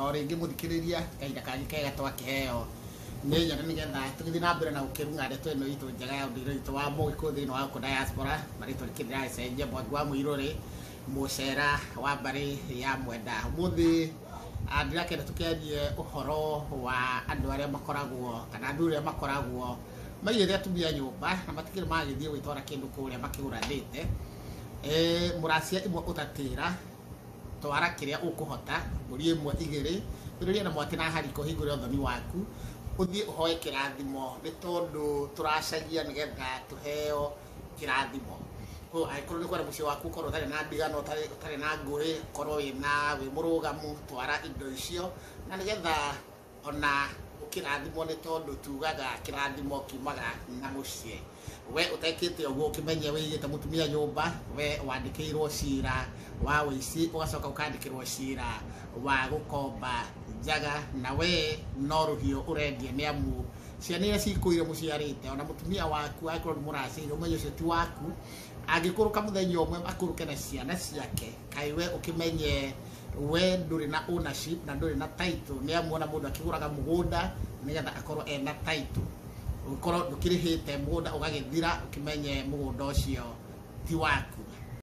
Ringi muthikiriria kaida kangi kega twakiheo ni nyana ni getha tugithi na mbere na ukirunga ndeto ino itu njega ya ndire itu wa Mũgĩkũyũ thĩinĩ wa diaspora marĩtwa rĩkĩndĩra cenjia Mwangi wa Mũirũrĩ mũcera wa mbarĩ ya Mwenda. Mũthĩ ndirakenda tukiarie ũhoro wa andũ arĩa makoragwo kana andũ arĩa makoragwo maigĩte atumia nyũmba na matikĩrĩ magĩthiĩ gwĩtwara kĩndũ kũrĩa makĩgũranĩte. Mũracia imwe ũtatĩra twara kĩrĩa ũkũhota mbũri ĩmwe igĩrĩ wĩrĩrie na mwatĩ na hariko hingũre ũthoni waku uthie uhoe kĩrathimo nĩ tondũ tũracagia nĩgetha tuheo kĩrathimo. Angĩkorwo nĩ kwenda mũciĩ waku korwo ũtarĩ na ndigano ũtarĩ na ngũĩ korwo wĩ mũrũgamu twara indo icio na nĩgetha ona ũkĩrathimo nĩ tondũ tugaga kĩrathimo kiumaga na mũciĩ. We ũtekĩte ũguo ũkĩmenye wĩigĩte mũtumia nyũmba we wandĩkĩirwo cira wa ũici ũgacoka ũkandĩkĩrwo cira wa gũkomba njaga na we no rũhiũ ũrendia nĩ amu ciana iria cikũire mũciarĩte ona mũtumia waku angĩkorwo nĩ mũraciarwo ũmenye ũcio ti waku. Angĩkũrũka mũthenya ũmwe akũrũke na ciana ciake kaĩ we ũkĩmenye we ndũrĩ na ownership na ndũrĩ na title nĩ amu ona mũndũ akĩgũraga mũgũnda nĩgetha akorwo ena title. Ũkorwo ndũkĩrĩhĩte mũgũnda ũgagĩthira ũkĩmenye mũgũnda ũcio ti waku.